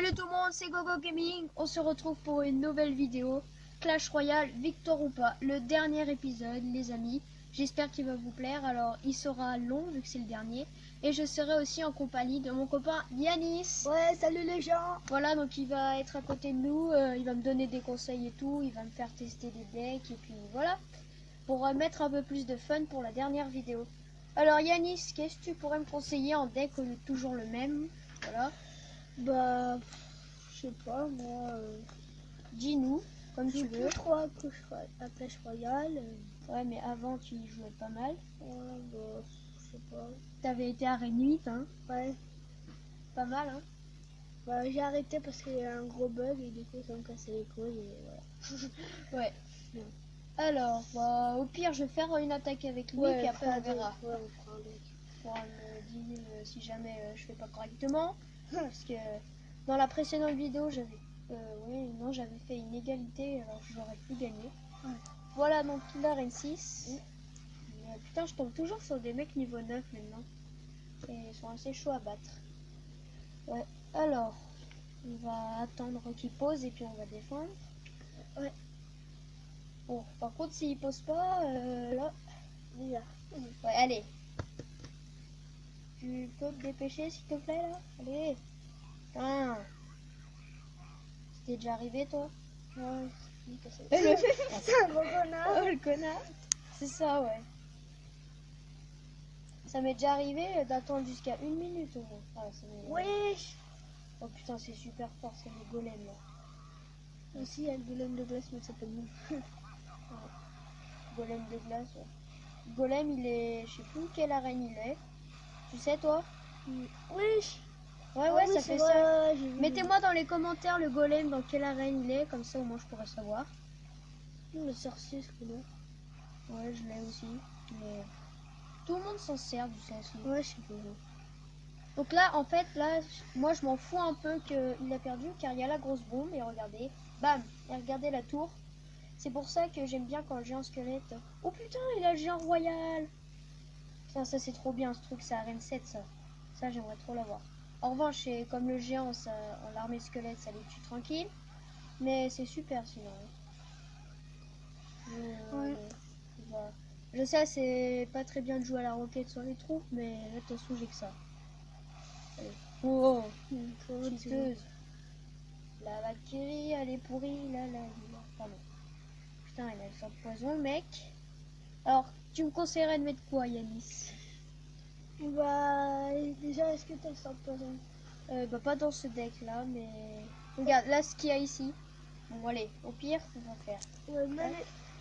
Salut tout le monde, c'est Gogo Gaming. On se retrouve pour une nouvelle vidéo Clash Royale, victoire ou pas, le dernier épisode les amis. J'espère qu'il va vous plaire. Alors il sera long vu que c'est le dernier. Et je serai aussi en compagnie de mon copain Yanis. Ouais, salut les gens. Voilà, donc il va être à côté de nous, il va me donner des conseils et tout. Il va me faire tester des decks et puis voilà. Pour mettre un peu plus de fun pour la dernière vidéo. Alors Yanis, qu'est-ce que tu pourrais me conseiller en deck au lieu de toujours le même? Voilà. Bah, je sais pas, moi, Dis-nous, comme tu je veux. plus trop à Clash Royale. Ouais, mais avant, tu y jouais pas mal. Ouais, bah, je sais pas. T'avais été arène 8, hein. Ouais, Pas mal, hein. bah, j'ai arrêté parce qu'il y a un gros bug et du coup, ça me cassait les couilles et voilà. Ouais. Bon. Alors, bah, au pire, je vais faire une attaque avec lui, Ouais, puis après, on verra. Ouais, on fera un deck. Pour me dire si jamais je fais pas correctement. Parce que dans la précédente vidéo, j'avais... oui, non, j'avais fait une égalité, alors j'aurais pu gagner. Ouais. Voilà, donc l'arène 6. Putain, je tombe toujours sur des mecs niveau 9 maintenant. Et ils sont assez chauds à battre. Ouais, alors, on va attendre qu'il pose et puis on va défendre. Ouais. Bon, par contre, s'il pose pas, là... Déjà. Ouais, allez. Tu peux te dépêcher, s'il te plaît, là? Allez. Putain. C'était déjà arrivé, toi? Ouais, C'est c'est un gros connard. Oh, le connard. C'est ça, ouais. Ça m'est déjà arrivé d'attendre jusqu'à 1 minute au moins. Ah, ça m'est- Wesh. Oh putain, c'est super fort, c'est le golem, là. Aussi, il y a le golem de glace, mais ça s'appelle nous. Golem de glace, ouais. Golem, il est... Je sais plus quelle arène il est. Tu sais, toi? Wesh. Ouais, Ah ouais, oui, ça c'est fait vrai, ça. j'ai vu. Mettez-moi dans les commentaires le golem, dans quelle arène il est, comme ça au moins je pourrais savoir. Le sorcier, ce connard. Ouais, je l'ai aussi. Mais tout le monde s'en sert du sens. Ouais, je sais pas. Donc là, en fait, là, moi je m'en fous un peu qu'il a perdu, car il y a la grosse bombe, et regardez, bam, et regardez la tour. C'est pour ça que j'aime bien quand le géant squelette. Oh putain, il a le géant royal. Putain, ça c'est trop bien ce truc, c'est arène 7 ça. Ça j'aimerais trop l'avoir. En revanche, c'est comme le géant, ça, en l'armée squelette, ça les tue tranquille. Mais c'est super sinon. Ouais. Voilà. Je sais, c'est pas très bien de jouer à la roquette sur les troupes, mais là, de toute façon, j'ai que ça. Allez. Oh, chiteuse. La Valkyrie, elle est pourrie. Là, pardon. Putain, il a le sort de poison, le mec. Alors, tu me conseillerais de mettre quoi, Yanis? Bah, déjà, est-ce que t'as le sort de poison? Bah, pas dans ce deck-là, mais... Regarde, là, ce qu'il y a ici. Bon, allez, au pire, on va faire. Ouais, mais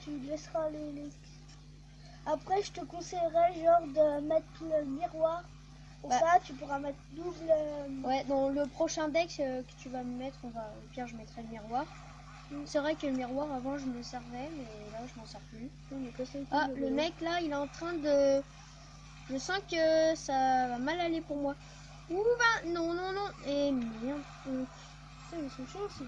tu me laisseras les... Après, je te conseillerais, genre, de mettre le miroir. Pour Bah. ça, tu pourras mettre double... Ouais, dans le prochain deck que tu vas me mettre, au pire, je mettrai le miroir. C'est vrai que le miroir, avant, je me servais, mais là, je m'en sers plus. Ah, le mec, là, il est en train de... Je sens que ça va mal aller pour moi. Ouh, bah, non, non, non. Et merde.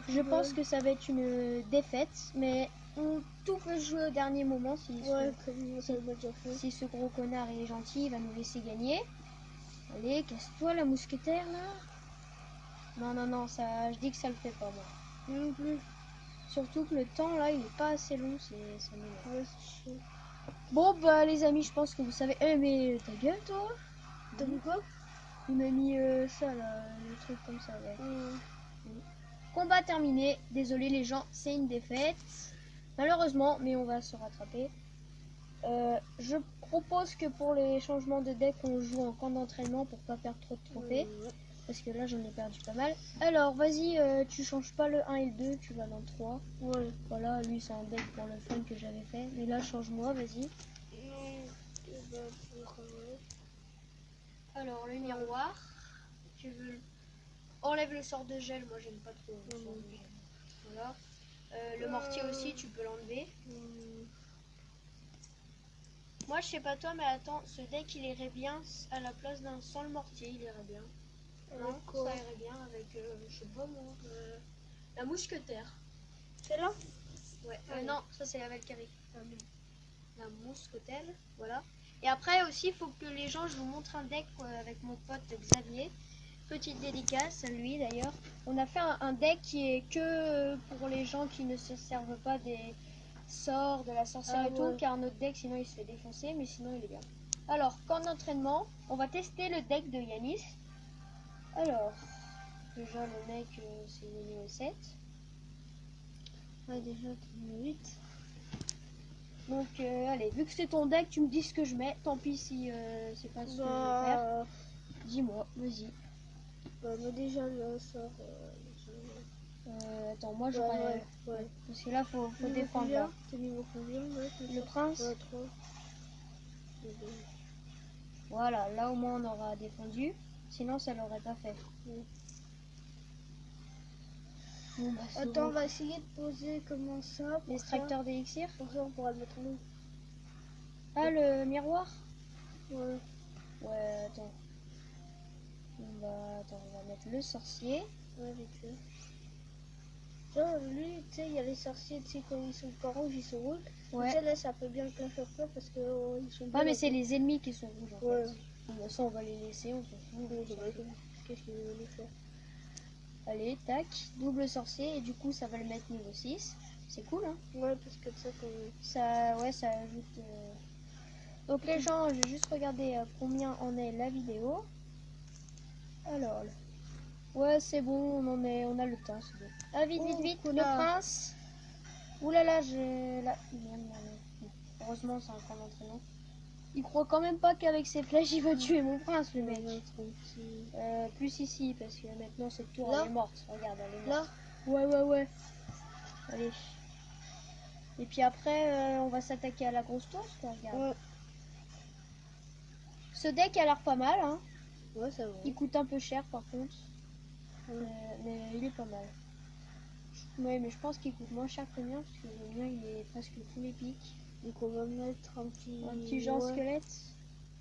Je pense que ça va être une défaite, mais tout peut se jouer au dernier moment si, Ouais, comme ça va déjà fait. si ce gros connard il est gentil, il va nous laisser gagner. Allez, casse-toi la mousquetaire là. Non, non, non, ça, je dis que ça le fait pas moi. Non plus. Surtout que le temps là, il est pas assez long, ça m'énerve. Ouais, c'est chiant. Bon bah les amis, je pense que vous savez. Eh mais ta gueule toi. T'as vu quoi? Il m'a mis ça là, le truc comme ça, ouais. Combat terminé. Désolé les gens, c'est une défaite. Malheureusement, mais on va se rattraper. Je propose que pour les changements de deck, on joue en camp d'entraînement pour pas perdre trop de trophées. Parce que là, j'en ai perdu pas mal. Alors, vas-y, tu changes pas le 1 et le 2, tu vas dans le 3. Ouais. Voilà, lui, c'est un deck pour le fun que j'avais fait. Mais là, change-moi, vas-y. Alors, le miroir. Tu veux... Enlève le sort de gel, moi, j'aime pas trop le sort de gel. Voilà. Le mortier aussi, tu peux l'enlever. Moi, je sais pas toi, mais attends, ce deck, il irait bien à la place d'un sans le mortier, il irait bien. Non, ça irait bien avec, je sais pas moi, la mousquetaire. Celle-là? Ouais, non, ça c'est la Valkyrie. La mousquetaire, voilà. Et après aussi, il faut que les gens, je vous montre un deck avec mon pote Xavier. petite dédicace à lui d'ailleurs. On a fait un deck qui est que pour les gens qui ne se servent pas des sorts, de la sorcière et tout, car notre deck sinon il se fait défoncer, mais sinon il est bien. Alors, qu'en entraînement, on va tester le deck de Yanis. Alors, déjà le mec c'est niveau 7. Ouais, déjà, t'es niveau 8. Donc, allez, vu que c'est ton deck, tu me dis ce que je mets. Tant pis si c'est pas ce que je vais faire. Dis-moi, vas-y. Moi déjà, le sort. Attends, moi j'aurais. Ouais. Parce que là, faut défendre. Là. T'es niveau combien? Le prince. Ouais, 3. Voilà, là au moins on aura défendu. Sinon, ça l'aurait pas fait. Bon, bah, Attends, on va essayer de poser comment ça. L'extracteur d'élixir. Pour ça, on pourra le mettre en haut. Ah, le miroir. Ouais. Ouais, attends. On va mettre le sorcier. Ouais, vite fait. Genre, lui, tu sais, il y a les sorciers, tu sais, quand ils sont pas rouges, ils sont rouges. Ouais. Tu sais, là, ça peut bien clasher quoi parce que ils sont Ah, mais c'est les ennemis qui sont rouges en ouais. fait. Bon, ça, on va les laisser, on s'en fout. Qu'est-ce qu'il veut faire? Allez, tac, double sorcier, et du coup, ça va le mettre niveau 6. C'est cool, hein? Ouais, parce que ça, quand ça ajoute. Donc, les gens, je vais juste regarder combien en est la vidéo. Alors, ouais, c'est bon, on a le temps, c'est bon. Ah, vite, vite, le prince. Ouh là là, j'ai là. Heureusement, c'est un camp d'entraînement. Il croit quand même pas qu'avec ses flèches, il va tuer mon prince, le mec. Plus ici, parce que maintenant cette tour elle est morte. Regarde, elle est morte. Là. Ouais. Allez. Et puis après, on va s'attaquer à la grosse tour, quoi, regarde. Ouais. Ce deck a l'air pas mal, hein. Ouais, ça va. Il coûte un peu cher, par contre. Mais il est pas mal. Ouais, mais je pense qu'il coûte moins cher que le mien, parce que le mien, il est presque full épique. Donc on va mettre un petit genre squelette.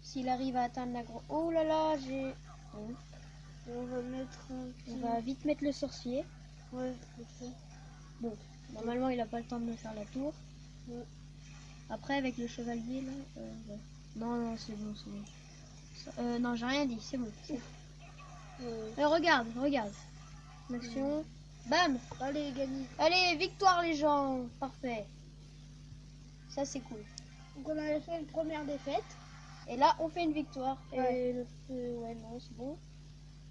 S'il arrive à atteindre la grosse... Oh là là, j'ai... On va mettre un petit... On va vite mettre le sorcier. Ouais, bon, normalement il a pas le temps de me faire la tour. Ouais. Après avec le chevalier là, ouais. Non, c'est bon. Non, j'ai rien dit, c'est bon. Regarde. L'action. Bam. Allez, gagné. Allez, victoire les gens. Parfait. Ça c'est cool. Donc on avait fait une première défaite. Et là on fait une victoire. Ouais. Et le feu, ouais non, c'est bon.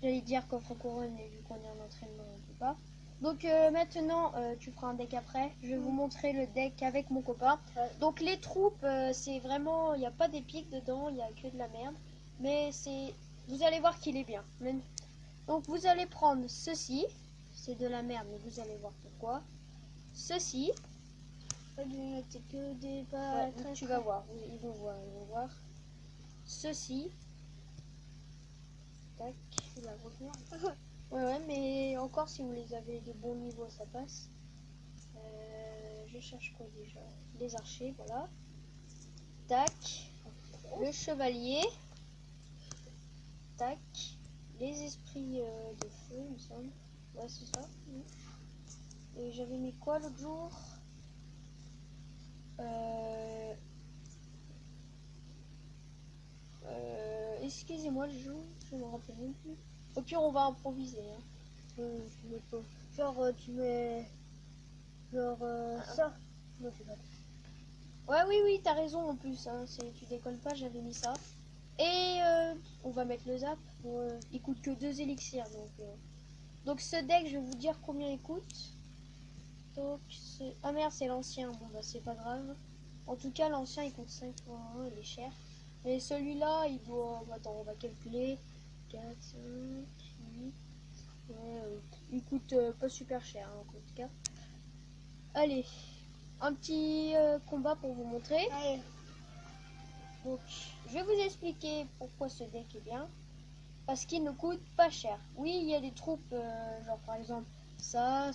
J'allais dire coffre couronne, mais vu qu'on est en entraînement, on peut pas. Donc maintenant, tu feras un deck après. Je vais vous montrer le deck avec mon copain. Ouais. Donc les troupes, c'est vraiment, il n'y a pas d'épique dedans, il n'y a que de la merde. Mais vous allez voir qu'il est bien. Donc vous allez prendre ceci. C'est de la merde, mais vous allez voir pourquoi. Ceci. C'est que des tu vas voir, ils vont voir. Ceci. Tac, la revenir. Ouais, mais encore si vous les avez de bons niveaux, ça passe. Je cherche quoi déjà? Les archers, voilà. Tac. Le chevalier. Tac. Les esprits de feu, il me semble. Ouais, c'est ça. Et j'avais mis quoi l'autre jour? Excusez-moi le jour, je me rappelle même plus. Au pire, on va improviser. Hein. Genre, tu mets. Genre, ça. Non, c'est pas. Ouais, oui, t'as raison en plus. Hein. Tu déconnes pas, j'avais mis ça. Et on va mettre le zap. Il coûte que 2 élixirs. Donc ce deck, je vais vous dire combien il coûte. Donc, ah merde, c'est l'ancien. Bon, bah, c'est pas grave. En tout cas, l'ancien, il coûte 5 pour 1, il est cher. Mais celui-là, il doit... Attends, on va calculer. 4, 5, 8... Ouais, il coûte pas super cher, hein, en tout cas. Allez, un petit combat pour vous montrer. Allez. Donc, je vais vous expliquer pourquoi ce deck est bien. Parce qu'il ne coûte pas cher. Oui, il y a des troupes, genre par exemple, ça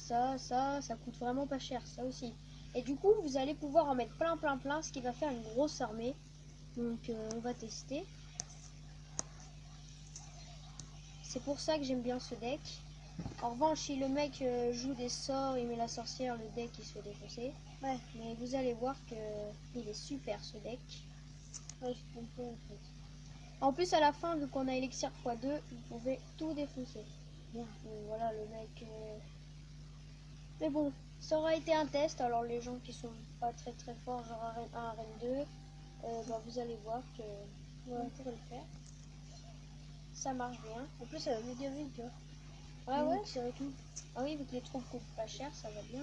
coûte vraiment pas cher, ça aussi. Et du coup, vous allez pouvoir en mettre plein, ce qui va faire une grosse armée. Donc, on va tester. C'est pour ça que j'aime bien ce deck. En revanche, si le mec joue des sorts, il met la sorcière, le deck il se fait défoncer. Ouais. Mais vous allez voir que il est super ce deck. Ouais, je comprends en fait. En plus, à la fin, vu qu'on a élixir x2, vous pouvez tout défoncer. Bien. Donc, voilà, le mec... Mais bon, ça aura été un test. Alors, les gens qui sont pas très très forts, genre arène 1, arène 2, bah, vous allez voir que on pourrait le faire. Ça marche bien. En plus, ça va méga vite, tu vois. Ah ouais? Et tout. Ah oui, vu que les troupes coûtent pas cher, ça va bien.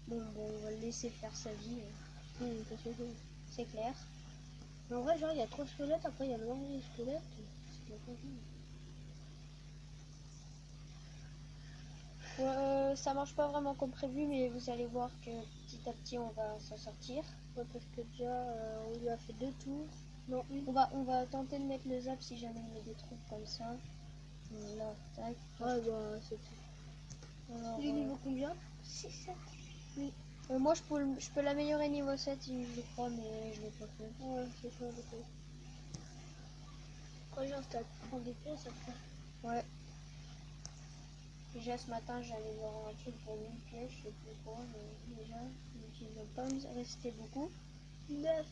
Bon, on va le laisser faire sa vie. C'est clair. Mais en vrai, genre, il y a 3 squelettes, après il y a le dernier squelette. C'est pas possible. Ça marche pas vraiment comme prévu, mais vous allez voir que petit à petit on va s'en sortir. Ouais, parce que déjà, on lui a fait 2 tours. Non, une. On va tenter de mettre le zap si jamais il met des troupes comme ça. Là, tac. Ouais, bah, c'est tout. Alors, Il est niveau combien 6, 7. oui. Moi je peux l'améliorer niveau 7 je crois, mais je l'ai pas fait. Ouais, c'est ça, le coup. Quand j'ai un stade, prends des pièces après. Ouais. Déjà ce matin j'allais voir un truc pour 1000 pièces, je sais plus quoi, mais déjà, donc il ne va pas me rester beaucoup. 9,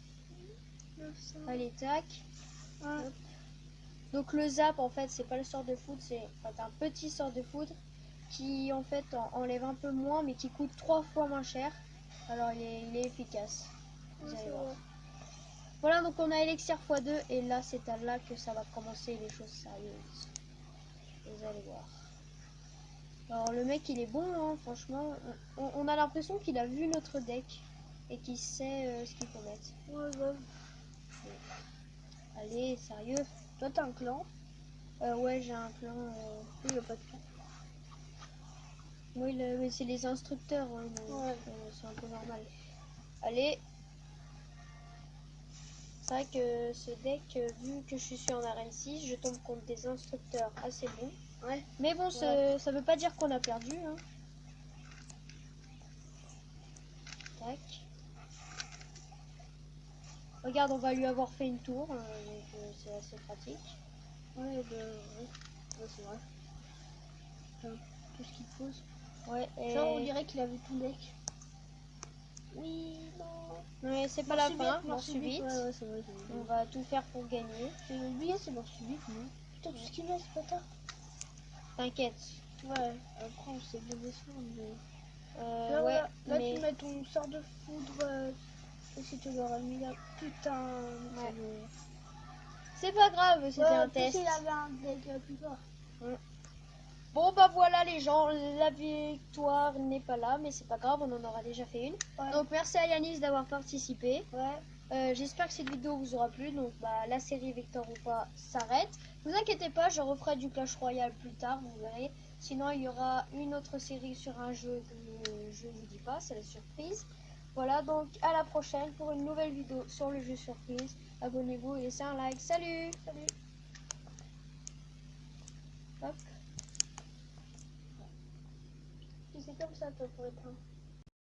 900. Allez, tac. Ouais. Donc le zap en fait c'est pas le sort de foudre, c'est un petit sort de foudre qui en fait enlève un peu moins mais qui coûte 3 fois moins cher. Alors il est efficace. Vous allez voir. Voilà, donc on a élixir x2 et là c'est à là que ça va commencer les choses sérieuses. Vous allez voir. Alors le mec il est bon hein, franchement. On a l'impression qu'il a vu notre deck et qu'il sait ce qu'il faut mettre. Ouais, ouais. Allez, sérieux. Toi, t'as un clan. Ouais, j'ai un clan. Il a pas de clan. Oui, mais c'est les instructeurs, hein, Ouais. c'est un peu normal. Allez. C'est vrai que ce deck, vu que je suis en arène 6, je tombe contre des instructeurs assez bons. Ouais. Mais bon, Ouais. ça veut pas dire qu'on a perdu. Hein. Tac. Regarde, on va lui avoir fait une tour, donc c'est assez pratique. Ouais, bah, ouais, c'est vrai. Enfin, tout ce qu'il pose. Ouais, et... Genre, on dirait qu'il avait tout deck. Oui, non. Ouais, c'est pas la fin, mort subite. Ouais, c'est vrai. On va tout faire pour gagner. J'ai oublié, c'est mort subite, non. Putain, tout ce qu'il met, c'est pas tard. T'inquiète. Ouais, après, on s'est bien descendre, mais... Ouais, là, mais... tu mets ton sort de foudre. Et si tu l'aurais mis là, putain. Ouais. C'est pas grave, c'était un test. Il avait un deck plus fort. Bon bah voilà les gens, la victoire n'est pas là, mais c'est pas grave, on en aura déjà fait une. Ouais. Donc merci à Yanis d'avoir participé. Ouais. J'espère que cette vidéo vous aura plu. Donc bah la série Victor ou pas s'arrête. Vous inquiétez pas, je referai du Clash Royale plus tard, vous verrez. Sinon il y aura une autre série sur un jeu que je vous dis pas, c'est la surprise. Voilà, donc à la prochaine pour une nouvelle vidéo sur le jeu surprise. Abonnez-vous et laissez un like. Salut. Salut. Hop. C'est comme ça, toi, pour être un.